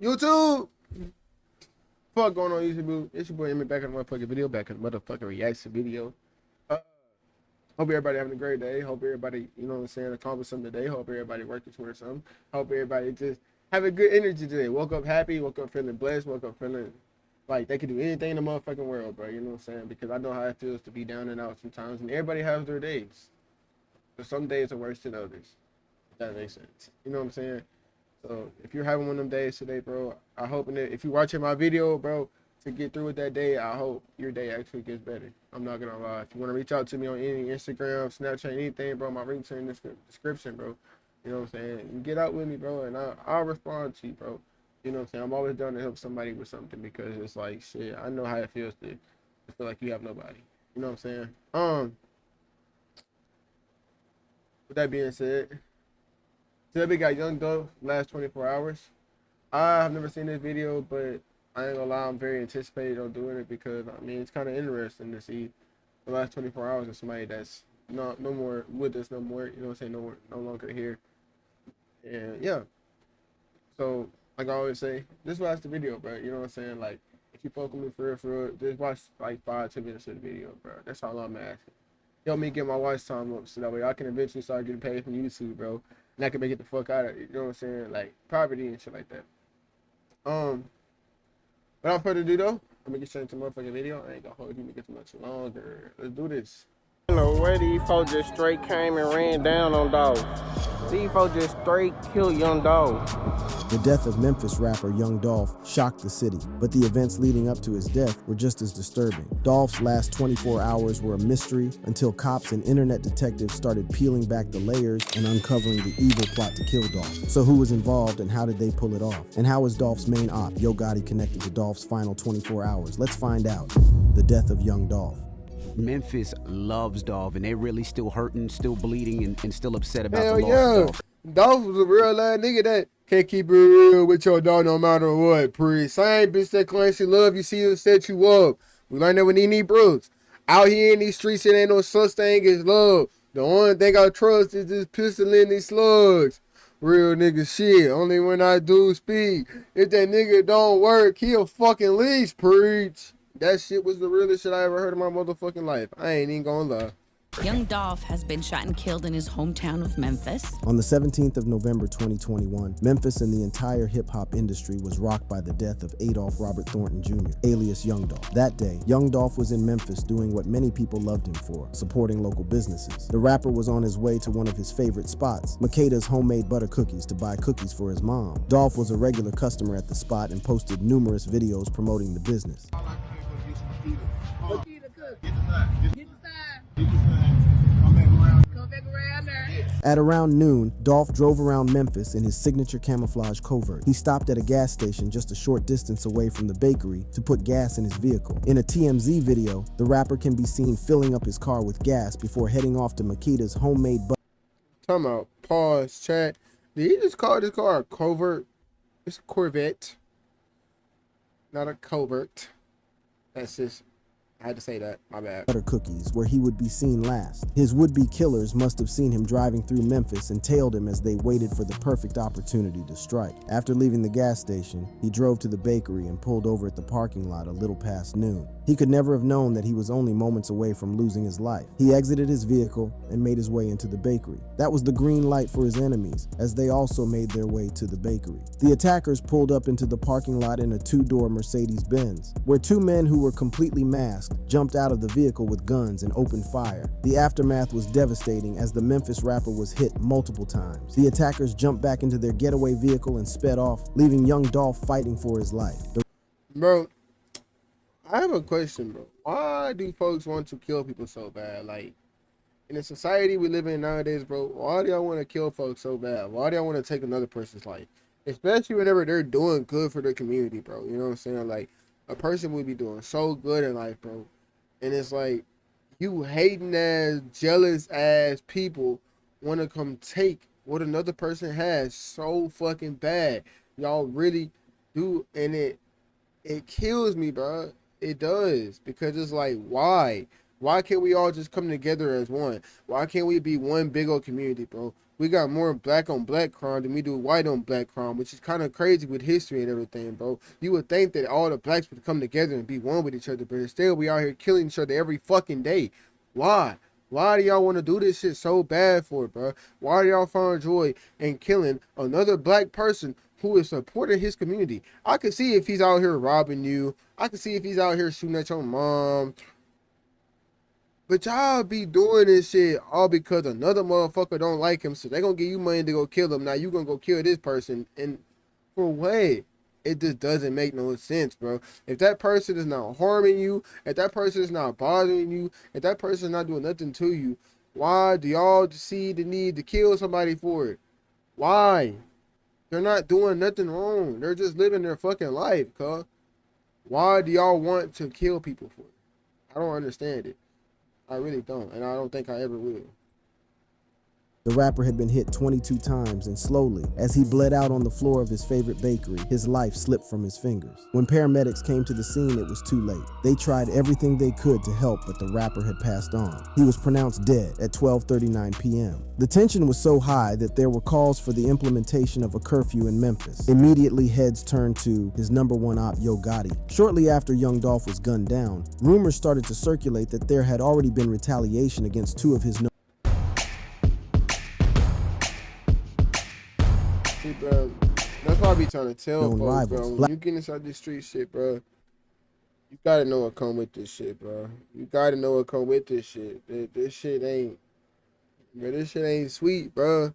YouTube. Fuck going on YouTube? It's your boy Emmy back in the motherfucking video, back in the motherfucking reaction video. Uh, hope everybody having a great day. Hope everybody, you know what I'm saying, accomplish something today. Hope everybody working towards something. Hope everybody just have a good energy today. Woke up happy, woke up feeling blessed, woke up feeling like they could do anything in the motherfucking world, bro. You know what I'm saying? Because I know how it feels to be down and out sometimes, and everybody has their days. But some days are worse than others. If that makes sense. You know what I'm saying? So if you're having one of them days today, bro, I hope that if you're watching my video, bro, to get through with that day, I hope your day actually gets better. I'm not gonna lie. If you want to reach out to me on any Instagram, Snapchat, anything, bro, my links are in the description, bro. You know what I'm saying? You get out with me, bro, and I'll respond to you, bro. You know what I'm saying? I'm always down to help somebody with something because it's like shit. I know how it feels to feel like you have nobody. You know what I'm saying? With that being said, today we got Young Dolhs last 24 hours. I have never seen this video, but I ain't gonna lie, I'm very anticipated on doing it because I mean it's kind of interesting to see the last 24 hours of somebody that's no more with us no more. You know what I'm saying? No longer here. And yeah, so like I always say, just watch the video, bro. You know what I'm saying? Like if you fuck with me for real, just watch like 5 to 10 minutes of the video, bro. That's all I'm asking. Help me get my watch time up so that way I can eventually start getting paid from YouTube, bro. And I can make it the fuck out of it. You know what I'm saying? Like poverty and shit like that. Without further ado though, let me get straight into the motherfucking video. I ain't gonna hold you to get too much longer. Let's do this. I don't know where these folks just straight came and ran down on dogs. These folks just straight killed Young Dolhs. The death of Memphis rapper Young Dolph shocked the city, but the events leading up to his death were just as disturbing. Dolph's last 24 hours were a mystery until cops and internet detectives started peeling back the layers and uncovering the evil plot to kill Dolph. So who was involved and how did they pull it off? And how is Dolph's main op, Yo Gotti, connected to Dolph's final 24 hours? Let's find out. The death of Young Dolph. Memphis loves Dolph, and they're really still hurting, still bleeding, and still upset about Hell the loss yeah. of Dolph. Dolph was a real ass nigga that can't keep it real with your dog no matter what, pre. Same bitch that claims she love you, see you, set you up. We learned that with Nene Brooks. Out here in these streets, it ain't no such thing as love. The only thing I trust is this pistol in these slugs. Real nigga shit. Only when I do speak. If that nigga don't work, he'll fucking leash, preach. That shit was the realest shit I ever heard in my motherfucking life. I ain't even gonna lie. Young Dolph has been shot and killed in his hometown of Memphis. On the 17th of November 2021, Memphis and the entire hip-hop industry was rocked by the death of Adolph Robert Thornton Jr., alias Young Dolph. That day, Young Dolph was in Memphis doing what many people loved him for, supporting local businesses. The rapper was on his way to one of his favorite spots, Makeda's Homemade Butter Cookies, to buy cookies for his mom. Dolph was a regular customer at the spot and posted numerous videos promoting the business. At around noon, Dolph drove around Memphis in his signature camouflage covert. He stopped at a gas station just a short distance away from the bakery to put gas in his vehicle. In a TMZ video, the rapper can be seen filling up his car with gas before heading off to Makeda's Homemade Butter. Talking about pause, chat. Did he just call this car a covert? It's a Corvette, not a covert. That's just, I had to say that, my bad. Butter Cookies, where he would be seen last. His would-be killers must have seen him driving through Memphis and tailed him as they waited for the perfect opportunity to strike. After leaving the gas station, he drove to the bakery and pulled over at the parking lot a little past noon. He could never have known that he was only moments away from losing his life. He exited his vehicle and made his way into the bakery. That was the green light for his enemies, as they also made their way to the bakery. The attackers pulled up into the parking lot in a two-door Mercedes-Benz, where two men who were completely masked jumped out of the vehicle with guns and opened fire. The aftermath was devastating as the Memphis rapper was hit multiple times. The attackers jumped back into their getaway vehicle and sped off, leaving Young Dolph fighting for his life. Bro, I have a question, bro. Why do folks want to kill people so bad? Like, in the society we live in nowadays, bro, why do y'all want to kill folks so bad? Why do y'all want to take another person's life? Especially whenever they're doing good for their community, bro. You know what I'm saying? Like, a person would be doing so good in life, bro. And it's like, you hating ass, jealous ass people want to come take what another person has so fucking bad. Y'all really do, and it kills me, bro. It does, because it's like, why? Why can't we all just come together as one? Why can't we be one big old community, bro? We got more black on black crime than we do white on black crime, which is kind of crazy with history and everything, bro. You would think that all the blacks would come together and be one with each other, but instead we out here killing each other every fucking day. Why? Why do y'all want to do this shit so bad for, bro? Why do y'all find joy in killing another black person who is supporting his community? I could see if he's out here robbing you. I could see if he's out here shooting at your mom. But y'all be doing this shit all because another motherfucker don't like him, so they gonna give you money to go kill him. Now you gonna go kill this person, and for what? It just doesn't make no sense, bro. If that person is not harming you, if that person is not bothering you, if that person is not doing nothing to you, why do y'all see the need to kill somebody for it? Why? They're not doing nothing wrong. They're just living their fucking life, cuz. Why do y'all want to kill people for it? I don't understand it. I really don't, and I don't think I ever will. The rapper had been hit 22 times, and slowly, as he bled out on the floor of his favorite bakery, his life slipped from his fingers. When paramedics came to the scene, it was too late. They tried everything they could to help, but the rapper had passed on. He was pronounced dead at 12:39 p.m. The tension was so high that there were calls for the implementation of a curfew in Memphis. Immediately, heads turned to his number one op, Yo Gotti. Shortly after Young Dolph was gunned down, rumors started to circulate that there had already been retaliation against two of his Bro, that's why I be trying to tell known folks, rivals. bro. When you get inside this street shit, bro, you gotta know what come with this shit, bro. You gotta know what come with this shit. This shit ain't, bro. This shit ain't sweet, bro.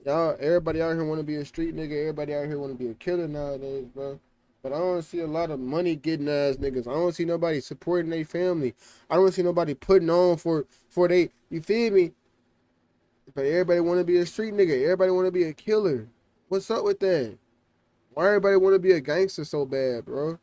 Y'all, everybody out here want to be a street nigga. Everybody out here want to be a killer nowadays, bro. But I don't see a lot of money getting ass niggas. I don't see nobody supporting their family. I don't see nobody putting on for they. You feel me? But everybody want to be a street nigga. Everybody want to be a killer. What's up with that? Why everybody want to be a gangster so bad, bro?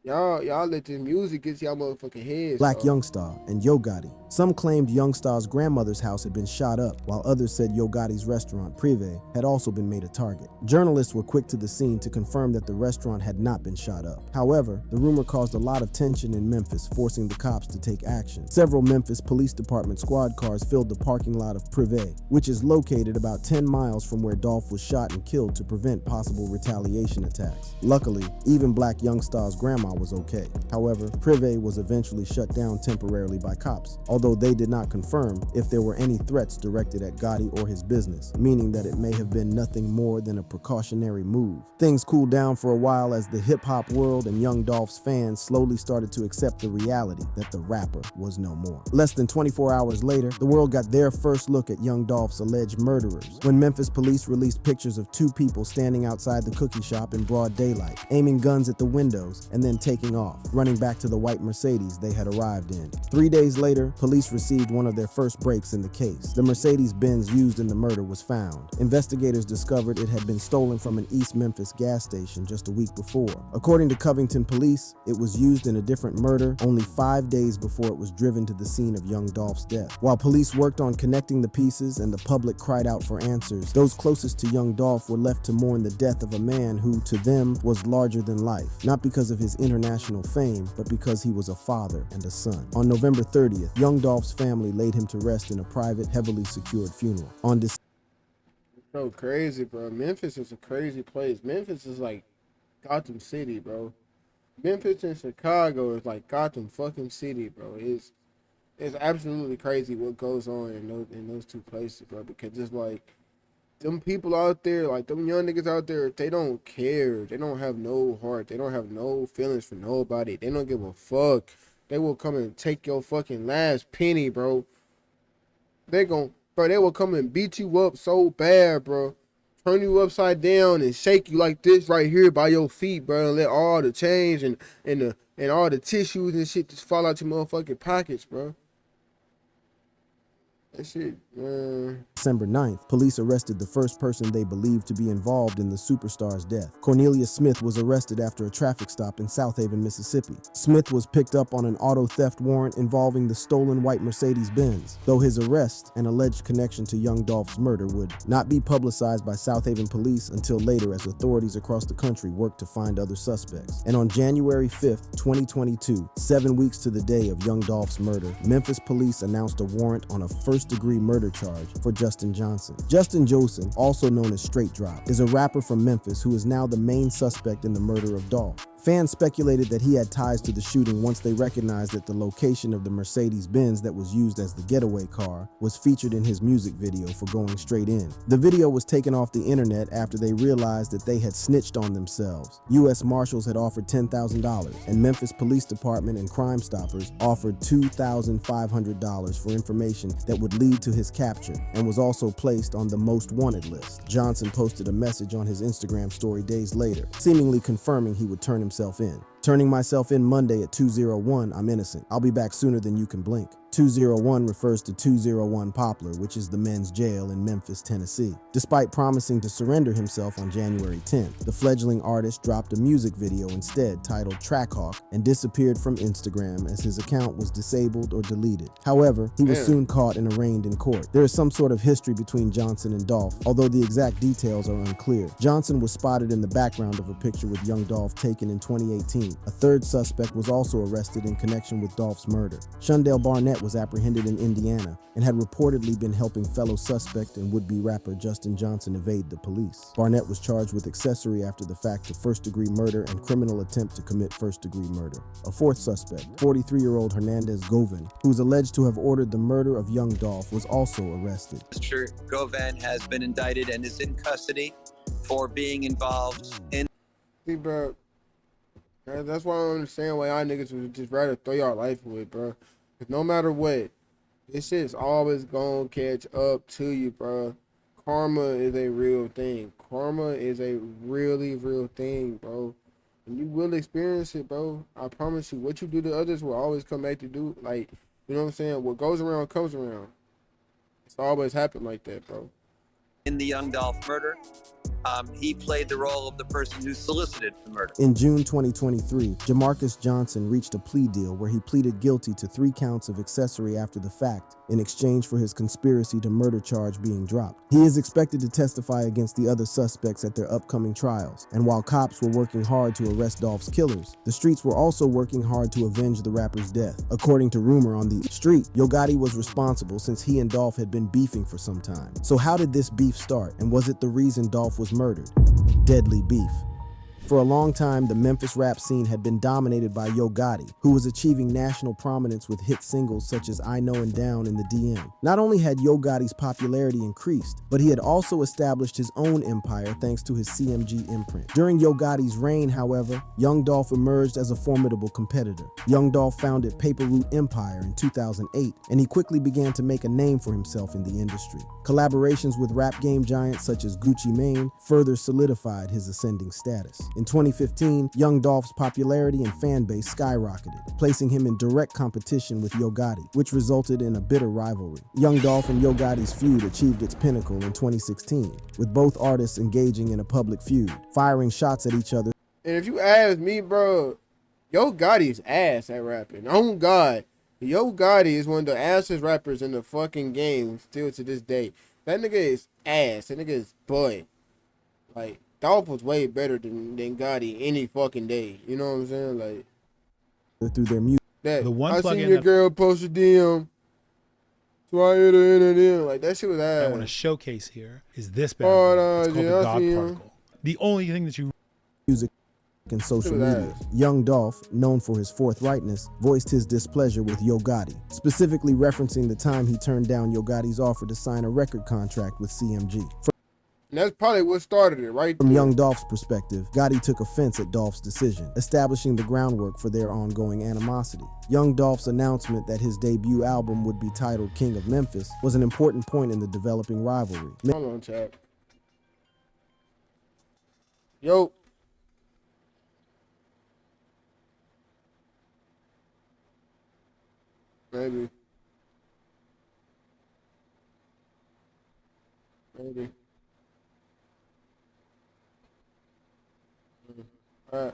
Y'all let this music get y'all motherfucking heads. Black bro. Youngstar and Yo Gotti. Some claimed Youngstar's grandmother's house had been shot up, while others said Yo Gotti's restaurant, Privé, had also been made a target. Journalists were quick to the scene to confirm that the restaurant had not been shot up. However, the rumor caused a lot of tension in Memphis, forcing the cops to take action. Several Memphis Police Department squad cars filled the parking lot of Privé, which is located about 10 miles from where Dolph was shot and killed to prevent possible retaliation attacks. Luckily, even Black Youngstar's grandma was okay. However, Privé was eventually shut down temporarily by cops, although they did not confirm if there were any threats directed at Gotti or his business, meaning that it may have been nothing more than a precautionary move. Things cooled down for a while as the hip-hop world and Young Dolph's fans slowly started to accept the reality that the rapper was no more. Less than 24 hours later, the world got their first look at Young Dolph's alleged murderers, when Memphis police released pictures of two people standing outside the cookie shop in broad daylight, aiming guns at the windows and then taking off, running back to the white Mercedes they had arrived in. 3 days later, police received one of their first breaks in the case. The Mercedes-Benz used in the murder was found. Investigators discovered it had been stolen from an East Memphis gas station just a week before. According to Covington police, it was used in a different murder only 5 days before it was driven to the scene of Young Dolph's death. While police worked on connecting the pieces and the public cried out for answers, those closest to Young Dolph were left to mourn the death of a man who, to them, was larger than life, not because of his international fame, but because he was a father and a son. On November 30th, Young Dolph's family laid him to rest in a private, heavily secured funeral. On December So crazy, bro. Memphis is a crazy place. Memphis is like Gotham City, bro. Memphis and Chicago is like Gotham fucking City, bro. It's absolutely crazy what goes on in those two places, bro. Because it's like them people out there, like them young niggas out there, they don't care. They don't have no heart. They don't have no feelings for nobody. They don't give a fuck. They will come and take your fucking last penny, bro. They will come and beat you up so bad, bro. Turn you upside down and shake you like this right here by your feet, bro, and let all the change and all the tissues and shit just fall out your motherfucking pockets, bro. That shit, man. December 9th, police arrested the first person they believed to be involved in the superstar's death. Cornelius Smith was arrested after a traffic stop in South Haven, Mississippi. Smith was picked up on an auto theft warrant involving the stolen white Mercedes-Benz, though his arrest and alleged connection to Young Dolph's murder would not be publicized by South Haven police until later as authorities across the country worked to find other suspects. And on January 5th, 2022, 7 weeks to the day of Young Dolph's murder, Memphis police announced a warrant on a first-degree murder murder charge for Justin Johnson. Justin Johnson, also known as Straight Drop, is a rapper from Memphis who is now the main suspect in the murder of Dolph. Fans speculated that he had ties to the shooting once they recognized that the location of the Mercedes-Benz that was used as the getaway car was featured in his music video for Going Straight In. The video was taken off the internet after they realized that they had snitched on themselves. U.S. Marshals had offered $10,000, and Memphis Police Department and Crime Stoppers offered $2,500 for information that would lead to his capture, and was also placed on the most wanted list. Johnson posted a message on his Instagram story days later, seemingly confirming he would turn himself in. Turning myself in Monday at 2:01, I'm innocent. I'll be back sooner than you can blink. 201 refers to 201 Poplar, which is the men's jail in Memphis, Tennessee. Despite promising to surrender himself on January 10th, the fledgling artist dropped a music video instead titled Trackhawk and disappeared from Instagram as his account was disabled or deleted. However, he was soon caught and arraigned in court. There is some sort of history between Johnson and Dolph, although the exact details are unclear. Johnson was spotted in the background of a picture with young Dolph taken in 2018. A third suspect was also arrested in connection with Dolph's murder. Shondell Barnett was apprehended in Indiana and had reportedly been helping fellow suspect and would-be rapper Justin Johnson evade the police. Barnett was charged with accessory after the fact to first-degree murder and criminal attempt to commit first-degree murder. A fourth suspect, 43-year-old Hernandez Govan, who is alleged to have ordered the murder of young Dolph, was also arrested. Mr. Govan has been indicted and is in custody for being involved in... See, bro, that's why I don't understand why y'all niggas would just rather throw y'all life away, bro. Cause no matter what, this shit's always gonna catch up to you, bro. Karma is a real thing. Karma is a really real thing, bro. And you will experience it, bro. I promise you. What you do to others will always come back to do. Like, you know what I'm saying? What goes around comes around. It's always happened like that, bro. In the young Dolph murder, he played the role of the person who solicited the murder. In June 2023, Jamarcus Johnson reached a plea deal where he pleaded guilty to 3 counts of accessory after the fact in exchange for his conspiracy to murder charge being dropped. He is expected to testify against the other suspects at their upcoming trials. And while cops were working hard to arrest Dolph's killers, the streets were also working hard to avenge the rapper's death. According to rumor on the street, Yo Gotti was responsible since he and Dolph had been beefing for some time. So how did this beef start, and was it the reason Dolph was murdered? Deadly beef. For a long time, the Memphis rap scene had been dominated by Yo Gotti, who was achieving national prominence with hit singles such as I Know and Down in the DM. Not only had Yo Gotti's popularity increased, but he had also established his own empire thanks to his CMG imprint. During Yo Gotti's reign, however, Young Dolph emerged as a formidable competitor. Young Dolph founded Paper Route Empire in 2008, and he quickly began to make a name for himself in the industry. Collaborations with rap game giants such as Gucci Mane further solidified his ascending status. In 2015, Young Dolph's popularity and fan base skyrocketed, placing him in direct competition with Yo Gotti, which resulted in a bitter rivalry. Young Dolph and Yo Gotti's feud achieved its pinnacle in 2016, with both artists engaging in a public feud, firing shots at each other. And if you ask me, bro, Yo Gotti's ass at rapping. Oh God, Yo Gotti is one of the assest rappers in the fucking game still to this day. That nigga is ass. That nigga is boy. Like, Dolph was way better than Gotti any fucking day. You know what I'm saying? Like, through their music. That The one I plugin seen your that- girl post a DM. So I hit her in a DM. Like, that shit was I want to ass. showcase here is this bad Oh, boy. no, It's called yeah, the I God see him. Particle. The only thing that you Music and social Look at media. that. Young Dolph, known for his forthrightness, voiced his displeasure with Yo Gotti, specifically referencing the time he turned down Yo Gotti's offer to sign a record contract with CMG. And that's probably what started it, right From there. Young Dolph's perspective, Gotti took offense at Dolph's decision, establishing the groundwork for their ongoing animosity. Young Dolph's announcement that his debut album would be titled King of Memphis was an important point in the developing rivalry. Hold on, chat. Yo. Maybe. Maybe. Alright.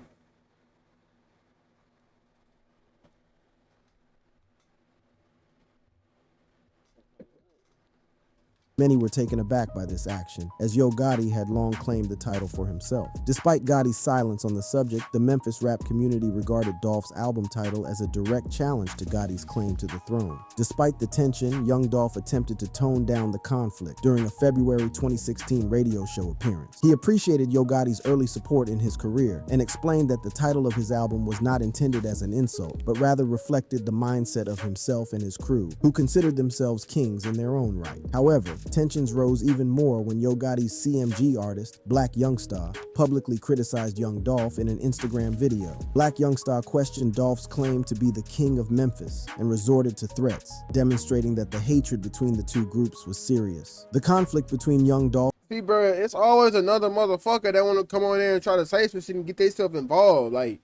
Many were taken aback by this action, as Yo Gotti had long claimed the title for himself. Despite Gotti's silence on the subject, the Memphis rap community regarded Dolph's album title as a direct challenge to Gotti's claim to the throne. Despite the tension, Young Dolph attempted to tone down the conflict during a February 2016 radio show appearance. He appreciated Yo Gotti's early support in his career and explained that the title of his album was not intended as an insult, but rather reflected the mindset of himself and his crew, who considered themselves kings in their own right. However, tensions rose even more when Yo Gotti's CMG artist, Black Youngstar, publicly criticized Young Dolph in an Instagram video. Black Youngstar questioned Dolph's claim to be the king of Memphis and resorted to threats, demonstrating that the hatred between the two groups was serious. The conflict between Young Dolph See, bro, it's always another motherfucker that want to come on there and try to say some shit and get themselves involved. Like,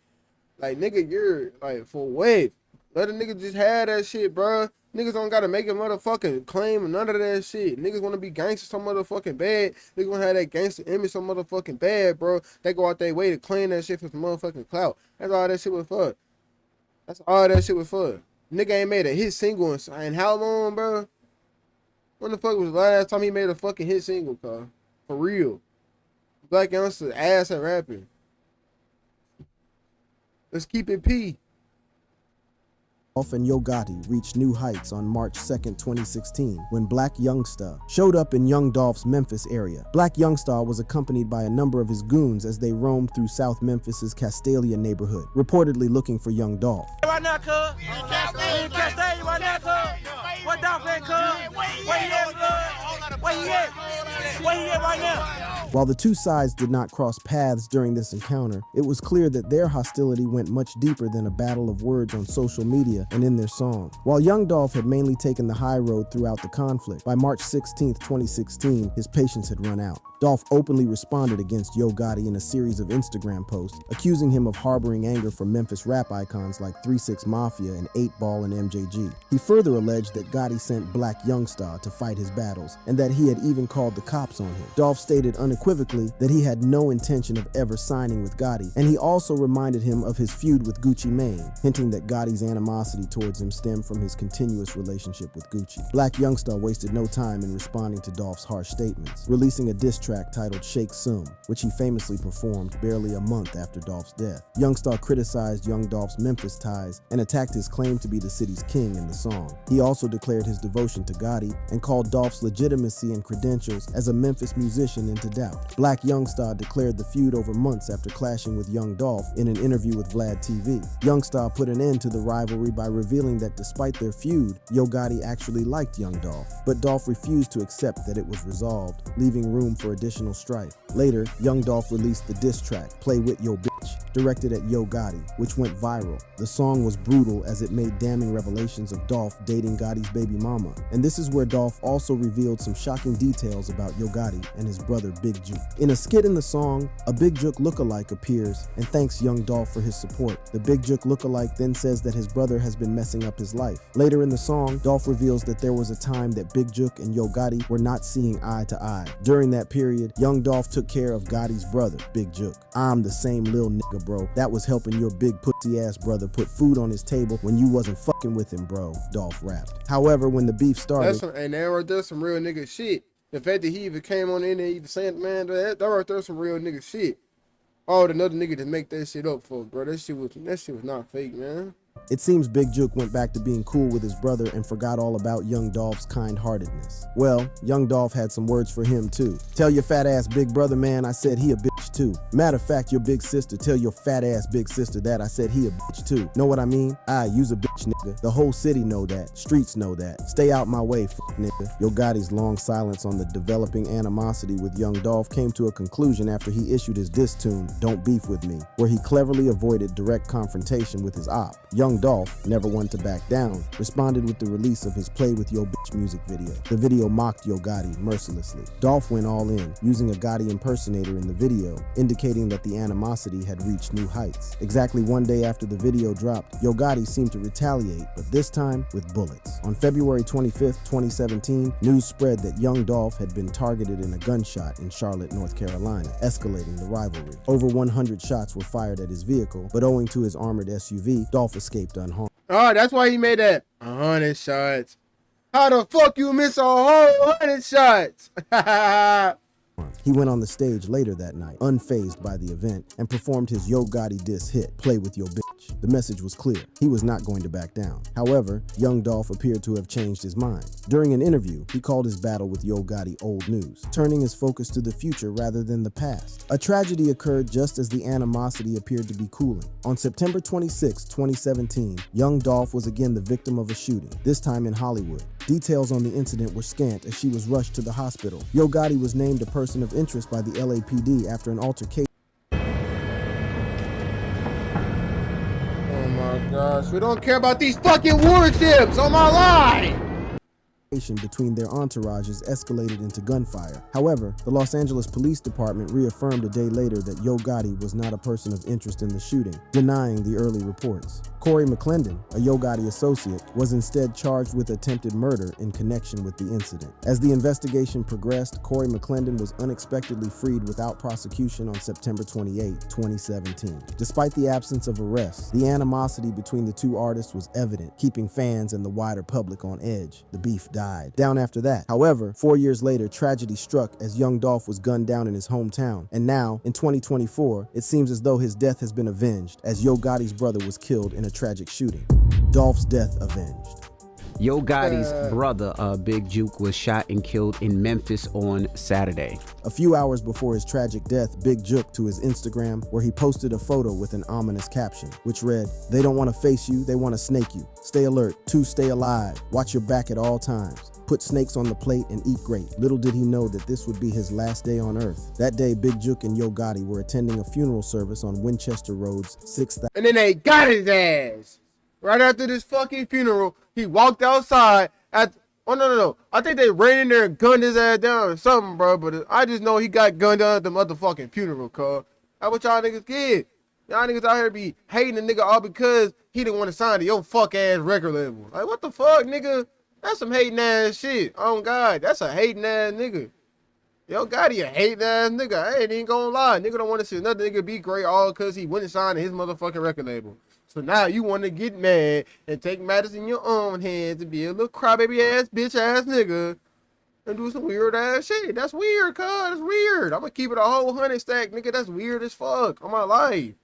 nigga, you're, like, for what? Let a nigga just have that shit, bro. Niggas don't gotta make a motherfucking claim or none of that shit. Niggas wanna be gangster so motherfucking bad. Niggas wanna have that gangster image so motherfucking bad, bro. They go out their way to claim that shit for some motherfucking clout. That's all that shit was for. That's all that shit was for. Nigga ain't made a hit single in how long, bro? When the fuck was the last time he made a fucking hit single, cuz? For real. Black Youngster ass at rapping. Let's keep it P. Dolph and Yo Gotti reached new heights on March 2nd, 2016, when Black Youngstar showed up in Young Dolph's Memphis area. Black Youngstar was accompanied by a number of his goons as they roamed through South Memphis's Castalia neighborhood, reportedly looking for Young Dolph. Right now, cuz. Castalia right now, cuz. What Dolph at, cuz? Where he at, cuz? Where he at? Where he at right now? While the two sides did not cross paths during this encounter, it was clear that their hostility went much deeper than a battle of words on social media and in their song. While Young Dolph had mainly taken the high road throughout the conflict, by March 16, 2016, his patience had run out. Dolph openly responded against Yo Gotti in a series of Instagram posts, accusing him of harboring anger for Memphis rap icons like 3 6 Mafia and 8 Ball and MJG. He further alleged that Gotti sent Black Youngstar to fight his battles, and that he had even called the cops on him. Dolph stated unequivocally that he had no intention of ever signing with Gotti, and he also reminded him of his feud with Gucci Mane, hinting that Gotti's animosity towards him stemmed from his continuous relationship with Gucci. Black Youngstar wasted no time in responding to Dolph's harsh statements, releasing a diss track titled Shake Sum, which he famously performed barely a month after Dolph's death. Youngstar criticized Young Dolph's Memphis ties and attacked his claim to be the city's king in the song. He also declared his devotion to Gotti and called Dolph's legitimacy and credentials as a Memphis musician into doubt. Black Youngstar declared the feud over months after clashing with Young Dolph in an interview with Vlad TV. Youngstar put an end to the rivalry by revealing that despite their feud, Yo Gotti actually liked Young Dolph, but Dolph refused to accept that it was resolved, leaving room for additional strife. Later, Young Dolph released the diss track, Play With Yo Bitch, directed at Yo Gotti, which went viral. The song was brutal as it made damning revelations of Dolph dating Gotti's baby mama, and this is where Dolph also revealed some shocking details about Yo Gotti and his brother Big Juke. In a skit in the song, a Big Juke lookalike appears and thanks Young Dolph for his support. The Big Juke lookalike then says that his brother has been messing up his life. Later in the song, Dolph reveals that there was a time that Big Juke and Yo Gotti were not seeing eye to eye. During that period, Young Dolph took care of Gotti's brother, Big Juke. I'm the same lil nigga, bro. That was helping your big pussy ass brother put food on his table when you wasn't fucking with him, bro, Dolph rapped. However, when the beef started... And that right there some real nigga shit. The fact that he even came on in and even saying, man, that right there some real nigga shit. Oh, another nigga to make that shit up for, bro. That shit was not fake, man. It seems Big Juke went back to being cool with his brother and forgot all about Young Dolph's kind-heartedness. Well, Young Dolph had some words for him too. Tell your fat ass big brother, man, I said he a bitch too. Matter of fact, your big sister, tell your fat ass big sister that I said he a bitch too. Know what I mean? Use a bitch, nigga. The whole city know that. Streets know that. Stay out my way, fuck nigga. Yo Gotti's long silence on the developing animosity with Young Dolph came to a conclusion after he issued his diss tune, Don't Beef With Me, where he cleverly avoided direct confrontation with his op. Young Dolph, never one to back down, responded with the release of his Play With Yo Bitch music video. The video mocked Yo Gotti mercilessly. Dolph went all in, using a Gotti impersonator in the video, indicating that the animosity had reached new heights. Exactly one day after the video dropped, Yo Gotti seemed to retaliate, but this time with bullets. On February 25th, 2017, news spread that Young Dolph had been targeted in a gunshot in Charlotte, North Carolina, escalating the rivalry. Over 100 shots were fired at his vehicle, but owing to his armored SUV, Dolph escaped unharmed. Oh, that's why he made that 100 shots. How the fuck you miss a whole 100 shots? He went on the stage later that night, unfazed by the event, and performed his Yo Gotti diss hit, Play With Your Bitch. The message was clear. He was not going to back down. However, young Dolph appeared to have changed his mind. During an interview, he called his battle with Yo Gotti old news, turning his focus to the future rather than the past. A tragedy occurred just as the animosity appeared to be cooling. On September 26, 2017, young Dolph was again the victim of a shooting, this time in Hollywood. Details on the incident were scant as she was rushed to the hospital. Yo Gotti was named a person of interest by the LAPD after an altercation. Oh my gosh, we don't care about these fucking warships on my line! Between their entourages escalated into gunfire. However, the Los Angeles Police Department reaffirmed a day later that Yo Gotti was not a person of interest in the shooting, denying the early reports. Corey McClendon, a Yo Gotti associate, was instead charged with attempted murder in connection with the incident. As the investigation progressed, Corey McClendon was unexpectedly freed without prosecution on September 28, 2017. Despite the absence of arrests, the animosity between the two artists was evident, keeping fans and the wider public on edge. The beef died down after that. However, 4 years later, tragedy struck as young Dolph was gunned down in his hometown. And now, in 2024, it seems as though his death has been avenged, as Yo Gotti's brother was killed in a tragic shooting. Dolph's death avenged. Yo Gotti's brother, Big Juke, was shot and killed in Memphis on Saturday. A few hours before his tragic death, Big Juke to his Instagram, where he posted a photo with an ominous caption, which read, "They don't want to face you, they want to snake you. Stay alert, stay alive. Watch your back at all times. Put snakes on the plate and eat great." Little did he know that this would be his last day on earth. That day, Big Juke and Yo Gotti were attending a funeral service on Winchester Road's 6th. And then they got his ass. Right after this fucking funeral, he walked outside at, oh no. I think they ran in there and gunned his ass down or something, bro. But I just know he got gunned down at the motherfucking funeral, cuz. That's what y'all niggas get. Y'all niggas out here be hating a nigga all because he didn't want to sign to your fuck ass record label. Like, what the fuck, nigga? That's some hating ass shit. Oh God, that's a hating ass nigga. Yo Gotti a hating ass nigga. I ain't even gonna lie. Nigga don't want to see another nigga be great all because he wouldn't sign to his motherfucking record label. So now you want to get mad and take matters in your own hands and be a little crybaby ass bitch ass nigga and do some weird ass shit. That's weird, cuz. That's weird. I'm gonna keep it a whole 100 stack, nigga. That's weird as fuck on my life.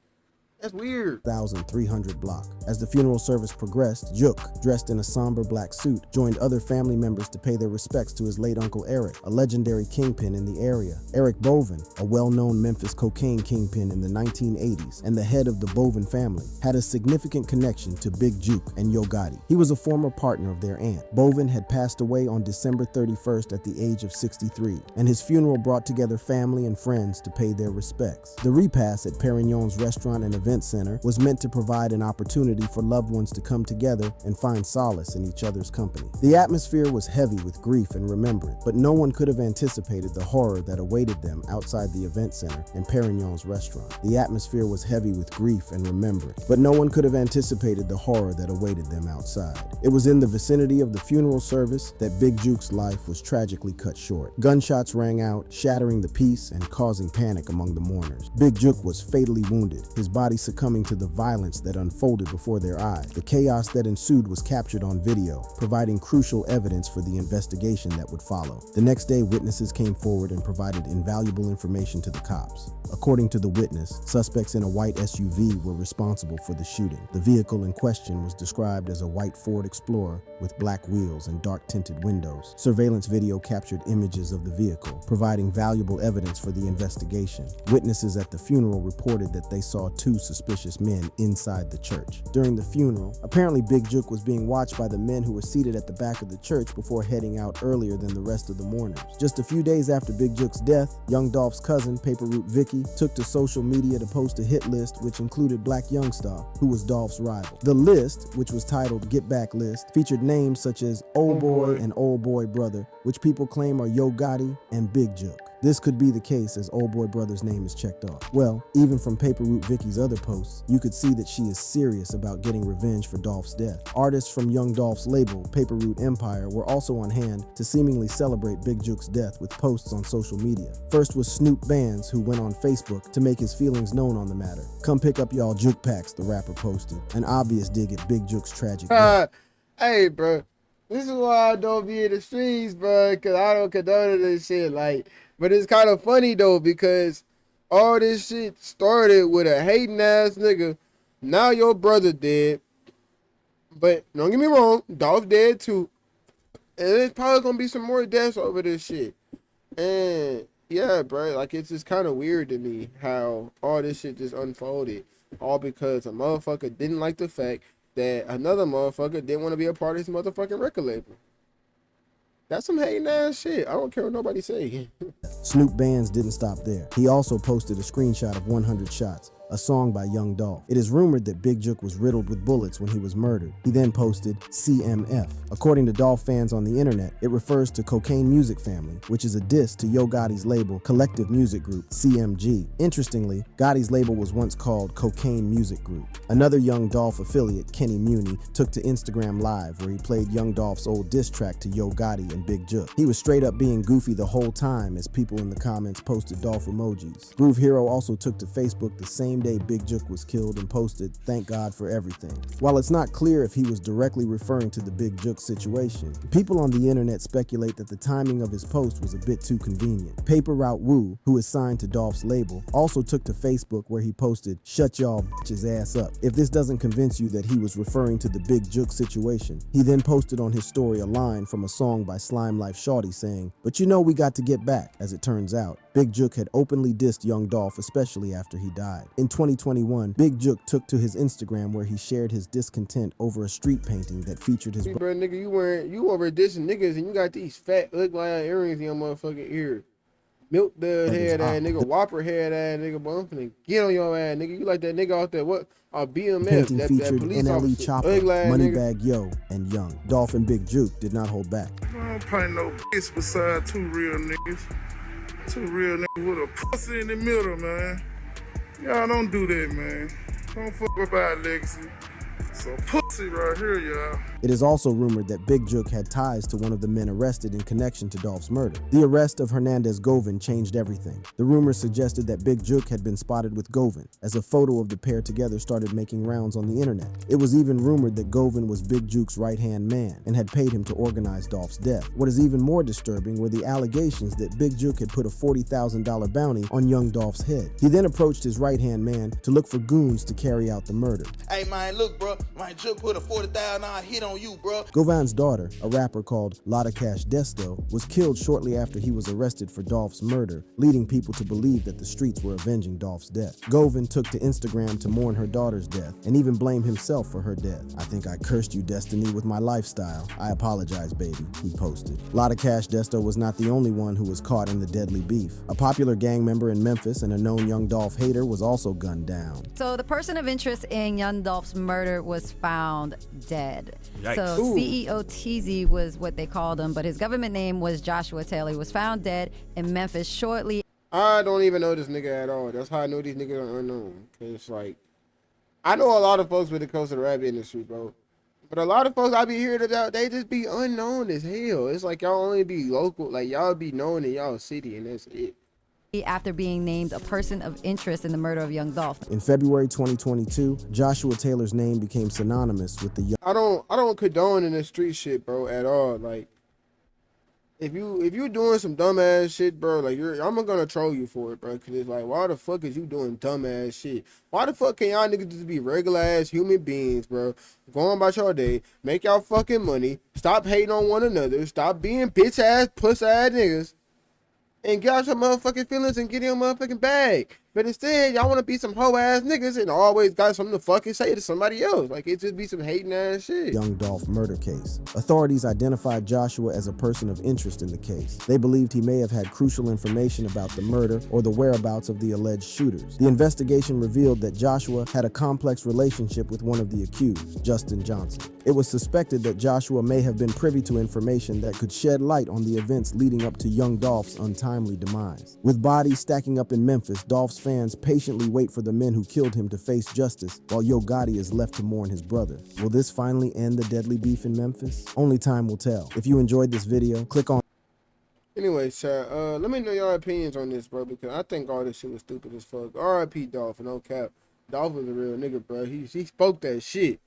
That's weird. 1300 block. As the funeral service progressed, Juke, dressed in a somber black suit, joined other family members to pay their respects to his late uncle Eric, a legendary kingpin in the area. Eric Bovin, a well-known Memphis cocaine kingpin in the 1980s and the head of the Bovin family, had a significant connection to Big Juke and Yo Gotti. He was a former partner of their aunt. Bovin had passed away on December 31st at the age of 63, and his funeral brought together family and friends to pay their respects. The repast at Perignon's restaurant and event center was meant to provide an opportunity for loved ones to come together and find solace in each other's company. The atmosphere was heavy with grief and remembrance, but no one could have anticipated the horror that awaited them outside the event center and Perignon's restaurant. The atmosphere was heavy with grief and remembrance, but no one could have anticipated the horror that awaited them outside. It was in the vicinity of the funeral service that Big Juke's life was tragically cut short. Gunshots rang out, shattering the peace and causing panic among the mourners. Big Juke was fatally wounded, his body succumbing to the violence that unfolded before their eyes. The chaos that ensued was captured on video, providing crucial evidence for the investigation that would follow. The next day, witnesses came forward and provided invaluable information to the cops. According to the witness, suspects in a white SUV were responsible for the shooting. The vehicle in question was described as a white Ford Explorer with black wheels and dark-tinted windows. Surveillance video captured images of the vehicle, providing valuable evidence for the investigation. Witnesses at the funeral reported that they saw two suspicious men inside the church. During the funeral, apparently Big Juke was being watched by the men who were seated at the back of the church before heading out earlier than the rest of the mourners. Just a few days after Big Juke's death, young Dolph's cousin, Paper Route Vicky, took to social media to post a hit list which included Black Youngstar, who was Dolph's rival. The list, which was titled Get Back List, featured names such as Old Boy and Old Boy Brother, which people claim are Yo Gotti and Big Juke. This could be the case as Old Boy Brother's name is checked off. Well, even from Paper Route Vicky's other posts, you could see that she is serious about getting revenge for Dolph's death. Artists from young Dolph's label, Paper Route Empire, were also on hand to seemingly celebrate Big Juke's death with posts on social media. First was Snoop Bands, who went on Facebook to make his feelings known on the matter. "Come pick up y'all juke packs," the rapper posted, an obvious dig at Big Juke's tragic death. Hey, bro. This is why I don't be in the streets, bro, because I don't condone this shit. Like, but it's kind of funny, though, because all this shit started with a hating ass nigga. Now your brother dead. But don't get me wrong, Dolph dead too. And there's probably going to be some more deaths over this shit. And yeah, bro, like it's just kind of weird to me how all this shit just unfolded. All because a motherfucker didn't like the fact that another motherfucker didn't want to be a part of his motherfucking record label. That's some hating ass shit. I don't care what nobody say. Snoop Bands didn't stop there. He also posted a screenshot of 100 Shots, a song by Young Dolph. It is rumored that Big Jook was riddled with bullets when he was murdered. He then posted CMF. According to Dolph fans on the internet, it refers to Cocaine Music Family, which is a diss to Yo Gotti's label Collective Music Group, CMG. Interestingly, Gotti's label was once called Cocaine Music Group. Another Young Dolph affiliate, Kenny Muni, took to Instagram Live where he played Young Dolph's old diss track to Yo Gotti and Big Jook. He was straight up being goofy the whole time as people in the comments posted Dolph emojis. Groove Hero also took to Facebook the same day Big Jook was killed and posted, "Thank God for everything." While it's not clear if he was directly referring to the Big Jook situation, people on the internet speculate that the timing of his post was a bit too convenient. Paper Route Wu, who is signed to Dolph's label, also took to Facebook where he posted, "Shut y'all bitches ass up." If this doesn't convince you that he was referring to the Big Jook situation, he then posted on his story a line from a song by Slime Life Shawty saying, "But you know we got to get back." As it turns out, Big Jook had openly dissed Young Dolph, especially after he died. In 2021, Big Jook took to his Instagram where he shared his discontent over a street painting that featured his Bro, nigga, you over dissing niggas and you got these fat ugly ass earrings in your motherfucking ear. Milk the head ass nigga, Whopper head ass nigga, boy, I'm finna get on your ass, nigga. You like that nigga out there, what? BMF, painting that featured police NLE officer, Chopper, ugly ass nigga. Moneybag Yo, and Young. Dolph and Big Jook did not hold back. I don't paint no bitch beside two real niggas. Two real niggas with a pussy in the middle, man. Y'all don't do that, man. Don't fuck with our legacy. It's a pussy right here, y'all. It is also rumored that Big Jook had ties to one of the men arrested in connection to Dolph's murder. The arrest of Hernandez Govin changed everything. The rumors suggested that Big Jook had been spotted with Govin, as a photo of the pair together started making rounds on the internet. It was even rumored that Govin was Big Jook's right-hand man and had paid him to organize Dolph's death. What is even more disturbing were the allegations that Big Jook had put a $40,000 bounty on Young Dolph's head. He then approached his right-hand man to look for goons to carry out the murder. Hey man, look bro, my Jook put a $40,000 hit on you, bro. Govin's daughter, a rapper called Lotta Cash Desto, was killed shortly after he was arrested for Dolph's murder, leading people to believe that the streets were avenging Dolph's death. Govin took to Instagram to mourn her daughter's death and even blame himself for her death. "I think I cursed you, Destiny, with my lifestyle. I apologize, baby," he posted. Lotta Cash Desto was not the only one who was caught in the deadly beef. A popular gang member in Memphis and a known Young Dolph hater was also gunned down. So the person of interest in Young Dolph's murder was found dead. Yikes. So CEO TZ was what they called him, but his government name was Joshua Taylor. He was found dead in Memphis shortly. I don't even know this nigga at all. That's how I know these niggas are unknown. Cause it's like, I know a lot of folks when it comes to the rap industry, bro. But a lot of folks I be hearing about, they just be unknown as hell. It's like y'all only be local, like y'all be known in y'all city, and that's it. After being named a person of interest in the murder of Young Dolph. In February 2022, Joshua Taylor's name became synonymous with the young. I don't condone in the street shit, bro, at all. Like, if you doing some dumbass shit, bro, like I'm gonna troll you for it, bro. Cause it's like, why the fuck is you doing dumbass shit? Why the fuck can y'all niggas just be regular ass human beings, bro? Going about your day, make y'all fucking money, stop hating on one another, stop being bitch ass, puss ass niggas, and get out your motherfucking feelings and get in your motherfucking bag. But instead, y'all want to be some hoe ass niggas and always got something to fucking say to somebody else. Like, it just be some hating ass shit. Young Dolph murder case. Authorities identified Joshua as a person of interest in the case. They believed he may have had crucial information about the murder or the whereabouts of the alleged shooters. The investigation revealed that Joshua had a complex relationship with one of the accused, Justin Johnson. It was suspected that Joshua may have been privy to information that could shed light on the events leading up to Young Dolph's untimely demise. With bodies stacking up in Memphis, Dolph's fans patiently wait for the men who killed him to face justice, while Yo Gotti is left to mourn his brother. Will this finally end the deadly beef in Memphis? Only time will tell. If you enjoyed this video, click on. Anyway, chat, let me know your opinions on this, bro, because I think all this shit was stupid as fuck. R.I.P. Dolph, no cap. Dolph was a real nigga, bro. He spoke that shit.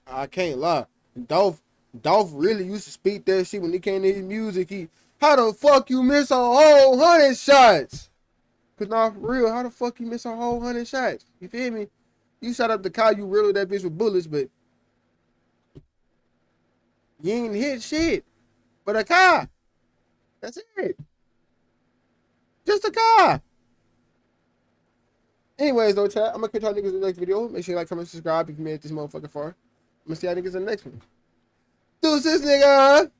I can't lie. Dolph Dolph really used to speak that shit when he came to his music. How the fuck you miss a whole 100 shots? Cause nah, for real, how the fuck you miss a whole 100 shots? You feel me? You shot up the car, you riddled that bitch with bullets, but you ain't hit shit. But a car. That's it. Just a car. Anyways, though, chat, I'm gonna catch y'all niggas in the next video. Make sure you like, comment, subscribe if you made it this motherfucker far. I'm gonna see y'all niggas in the next one. Deuces, nigga.